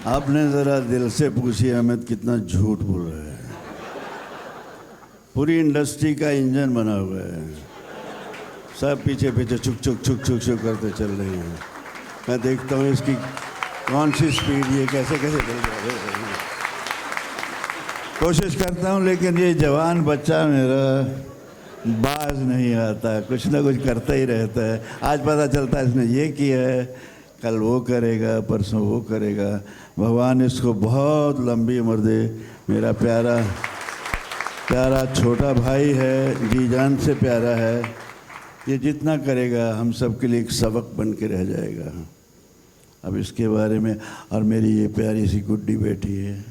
आपने ज़रा दिल से पूछिए अमित कितना झूठ बोल रहा है। पूरी इंडस्ट्री का इंजन बना हुआ है, सब पीछे पीछे छुक छुक छुक छुक छुक करते चल रहे हैं। मैं देखता हूँ इसकी कौन सी स्पीड, ये कैसे कैसे चल रहा है। कोशिश करता हूँ लेकिन ये जवान बच्चा मेरा बाज नहीं आता, कुछ ना कुछ करता ही रहता है। आज पता चलता है इसने ये किया है, कल वो करेगा, परसों वो करेगा। भगवान इसको बहुत लंबी उम्र दे। मेरा प्यारा प्यारा छोटा भाई है, जी जान से प्यारा है। ये जितना करेगा हम सब के लिए एक सबक बन के रह जाएगा। अब इसके बारे में, और मेरी ये प्यारी सी गुड्डी बैठी है।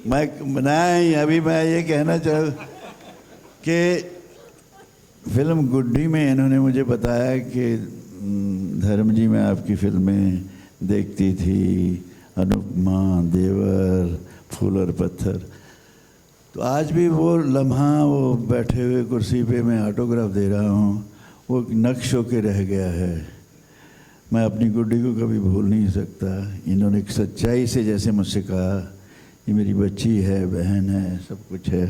नहीं, अभी मैं ये कहना चाहूँ कि फिल्म गुड्डी में इन्होंने मुझे बताया कि धर्म जी मैं आपकी फिल्में देखती थी, अनुपमा, देवर, फूल और पत्थर। तो आज भी वो लम्हा, वो बैठे हुए कुर्सी पे मैं ऑटोग्राफ दे रहा हूँ, वो नक्श होके रह गया है। मैं अपनी गुड्डी को कभी भूल नहीं सकता। इन्होंने एक सच्चाई से जैसे मुझसे कहा, ये मेरी बच्ची है, बहन है, सब कुछ है।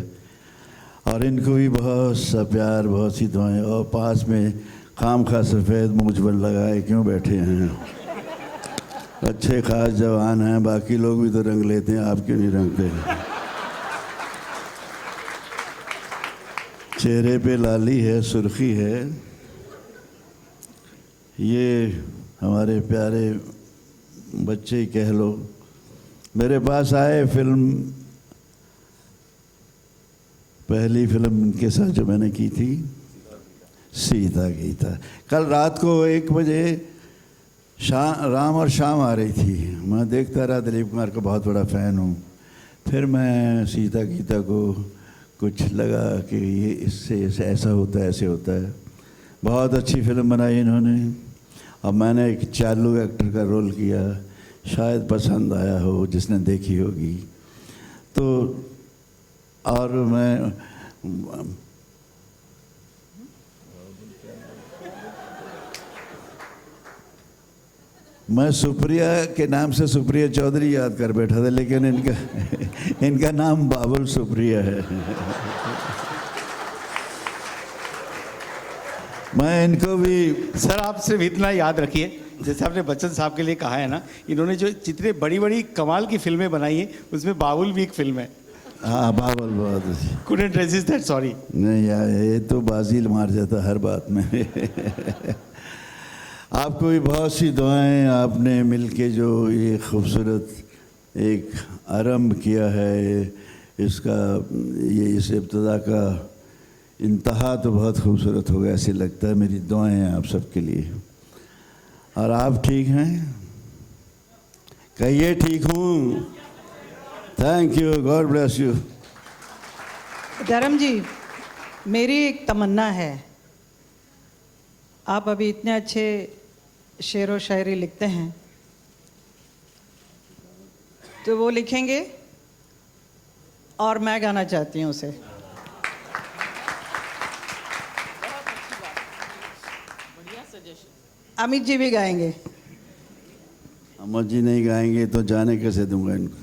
और इनको भी बहुत सा प्यार, बहुत सी दुआएं। और पास में खाम खा सफ़ेद मूंछ पर लगाए क्यों बैठे हैं? अच्छे खास जवान हैं, बाकी लोग भी तो रंग लेते हैं, आप क्यों नहीं रंगते? चेहरे पे लाली है, सुर्खी है। ये हमारे प्यारे बच्चे ही कह लो, मेरे पास आए। पहली फिल्म इनके साथ जो मैंने की थी, सीता गीता। कल रात को 1 बजे राम और शाम आ रही थी। मैं देखता रहा, दिलीप कुमार का बहुत बड़ा फ़ैन हूँ। फिर मैं सीता गीता को कुछ लगा कि ये इससे ऐसा होता है, ऐसे होता है। बहुत अच्छी फिल्म बनाई इन्होंने। अब मैंने एक चालू एक्टर का रोल किया, शायद पसंद आया हो जिसने देखी होगी। तो और मैं सुप्रिया के नाम से सुप्रिया चौधरी याद कर बैठा था, लेकिन इनका नाम बाबुल सुप्रिया है। मैं इनको भी सर, आप सिर्फ इतना याद रखिए, जैसे आपने बच्चन साहब के लिए कहा है ना, इन्होंने जो जितने बड़ी बड़ी कमाल की फिल्में बनाई हैं उसमें बाबुल भी एक फिल्म है। हाँ, बाबुल बहुत अच्छी। Couldn't resist that, sorry। नहीं यार, ये तो बाजील मार जाता हर बात में। आपको भी बहुत सी दुआएं। आपने मिलके जो ये खूबसूरत एक आरंभ किया है, इसका ये इस इब्तिदा का इंतहा तो बहुत खूबसूरत होगा, ऐसे लगता है। मेरी दुआएं हैं आप सबके लिए। और आप ठीक हैं? कहिए ठीक हूँ। Thank you, God bless you. धर्म जी, मेरी एक तमन्ना है। आप अभी इतने अच्छे शेर व शायरी लिखते हैं, तो वो लिखेंगे और मैं गाना चाहती हूँ उसे। अमित जी भी गाएंगे। अमित जी नहीं गाएंगे तो जाने कैसे दूंगा इनको,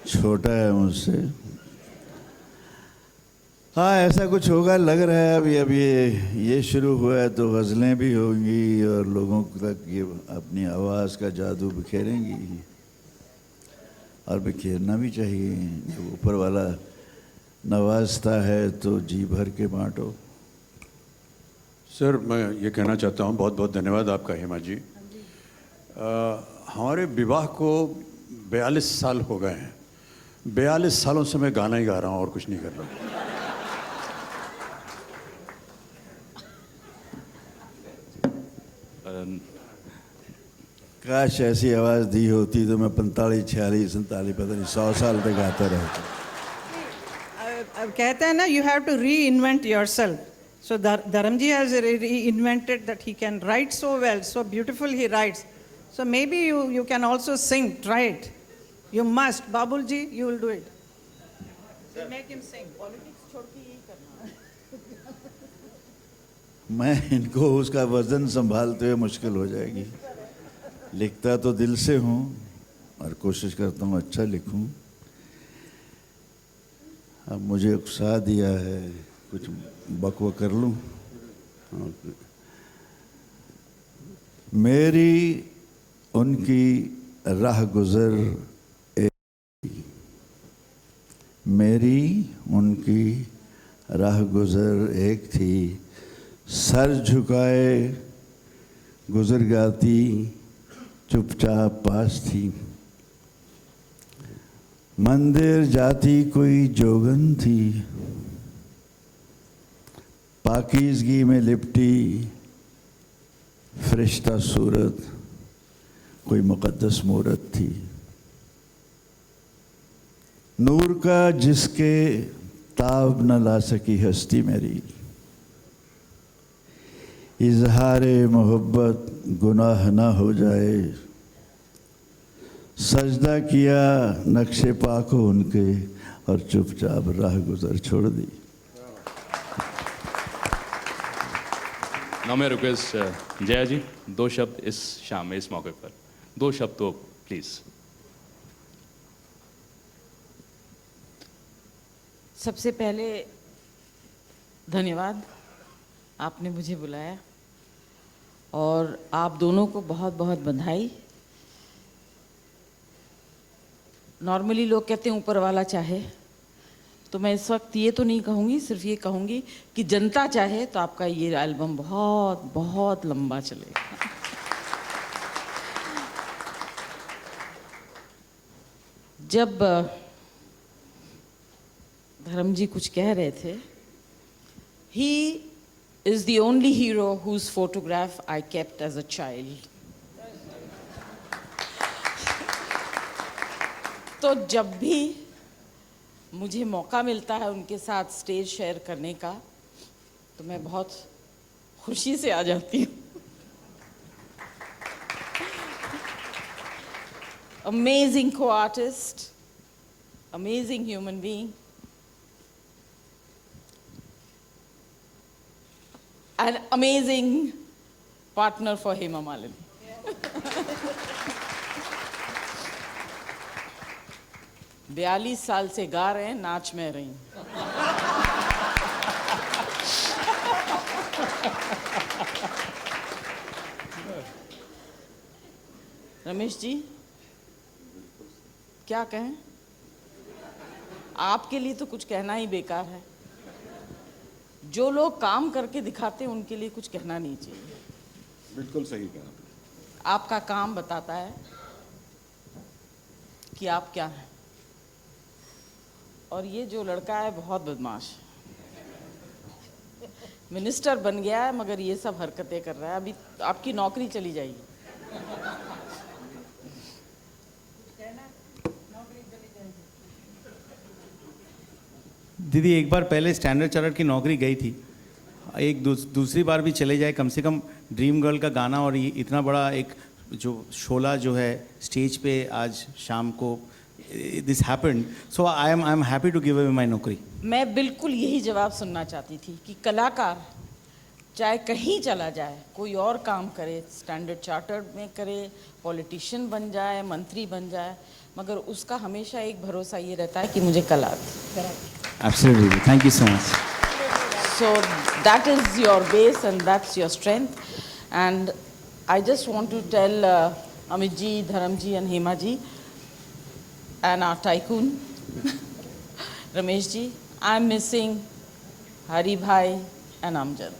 छोटा है मुझसे। हाँ, ऐसा कुछ होगा लग रहा है। अभी ये शुरू हुआ है तो गज़लें भी होंगी और लोगों तक ये अपनी आवाज़ का जादू बिखेरेंगी। और बिखेरना भी चाहिए। जब ऊपर वाला नवाजता है तो जी भर के बांटो। सर, मैं ये कहना चाहता हूँ, बहुत बहुत धन्यवाद आपका हेमा जी। हमारे विवाह को 42 साल हो गए हैं। 42 सालों से मैं गाना ही गा रहा हूँ और कुछ नहीं कर रहा। काश ऐसी आवाज़ दी होती तो मैं 45, 46, 47, पता नहीं 100 साल तक गाता रहता। अब कहते हैं ना, you have to reinvent yourself. So Dharamji has reinvented that he can write so well, so beautiful he writes. So maybe you can also sing, try it. You must, Babul ji, you will do it. Make him sing. Politics छोड़ के यही करना। मैं इनको उसका वजन संभालते हुए मुश्किल हो जाएगी। लिखता तो दिल से हूँ और कोशिश करता हूँ अच्छा लिखूँ। अब मुझे उकसा दिया है, कुछ बकवा कर लूँ। मेरी उनकी राह गुज़र मेरी उनकी राह गुज़र एक थी, सर झुकाए गुज़र जाती, चुपचाप पास थी। मंदिर जाती कोई जोगन थी, पाकीज़गी में लिपटी फरिश्ता सूरत कोई मुक़द्दस मूरत थी। नूर का जिसके ताब न ला सकी हस्ती मेरी, इजहारे मोहब्बत गुनाह न हो जाए, सजदा किया नक्शे पाको उनके और चुपचाप राह गुजर छोड़ दी। नाउ मैं रिक्वेस्ट जया जी 2 शब्द इस शाम में, इस मौके पर 2 शब्द तो प्लीज। सबसे पहले धन्यवाद, आपने मुझे बुलाया और आप दोनों को बहुत बहुत बधाई। नॉर्मली लोग कहते हैं ऊपर वाला चाहे, तो मैं इस वक्त ये तो नहीं कहूँगी, सिर्फ ये कहूँगी कि जनता चाहे तो आपका ये एल्बम बहुत बहुत लंबा चलेगा। जब धर्म जी कुछ कह रहे थे, ही is the only hero whose photograph I kept as a child. तो जब भी मुझे मौका मिलता है उनके साथ स्टेज शेयर करने का, तो मैं बहुत खुशी से आ जाती हूँ। Amazing co-artist, amazing human being, an amazing partner for Hema Malini. बयालीस साल से गा रहे हैं, नाच में रही। रमेश जी क्या कहें, आपके लिए तो कुछ कहना ही बेकार है। जो लोग काम करके दिखाते हैं उनके लिए कुछ कहना नहीं चाहिए। बिल्कुल सही कहा। आपका काम बताता है कि आप क्या हैं। और ये जो लड़का है बहुत बदमाश है, मिनिस्टर बन गया है मगर ये सब हरकतें कर रहा है। अभी आपकी नौकरी चली जाएगी। दीदी एक बार पहले स्टैंडर्ड चार्टर्ड की नौकरी गई थी, एक दूसरी बार भी चले जाए, कम से कम ड्रीम गर्ल का गाना और ये इतना बड़ा एक जो शोला जो है स्टेज पे आज शाम को this happened, so I am happy to give away my नौकरी। मैं बिल्कुल यही जवाब सुनना चाहती थी कि कलाकार चाहे कहीं चला जाए, कोई और काम करे, स्टैंडर्ड चार्टर्ड में करे, पॉलिटिशियन बन जाए, मंत्री बन जाए, मगर उसका हमेशा एक भरोसा ये रहता है कि मुझे कला आती। Absolutely, thank you so much. So that is your base and that's your strength. And I just want to tell Amit ji, Dharam ji and Hema ji and our tycoon Ramesh ji, I'm missing Hari Bhai and Amjad.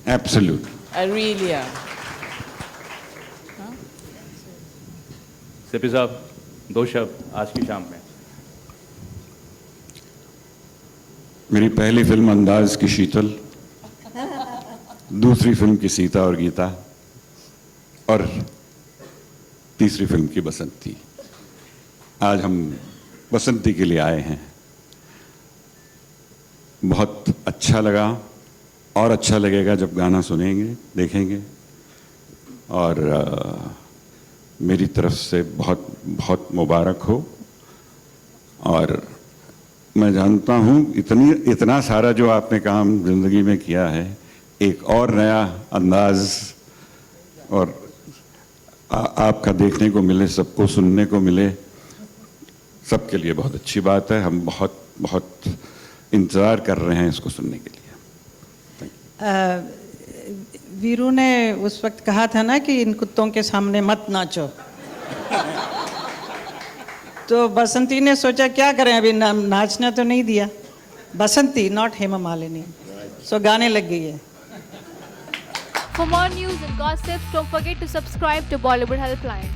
Absolutely. I really am. CP साहब 2 शब्द आज की शाम में। मेरी पहली film अंदाज की शीतल, दूसरी फिल्म की सीता और गीता और तीसरी फिल्म की बसंती। आज हम बसंती के लिए आए हैं। बहुत अच्छा लगा और अच्छा लगेगा जब गाना सुनेंगे, देखेंगे। और मेरी तरफ से बहुत बहुत मुबारक हो। और मैं जानता हूँ इतना सारा जो आपने काम जिंदगी में किया है, एक और नया अंदाज और आपका देखने को मिले, सबको सुनने को मिले, सबके लिए बहुत अच्छी बात है। हम बहुत बहुत इंतज़ार कर रहे हैं इसको सुनने के लिए। वीरू ने उस वक्त कहा था ना कि इन कुत्तों के सामने मत नाचो। तो बसंती ने सोचा क्या करें, अभी नाचना तो नहीं दिया। बसंती, नॉट हेमा मालिनी। सो गाने लग गई है। For more news and gossip, don't forget to subscribe to Bollywood Helpline.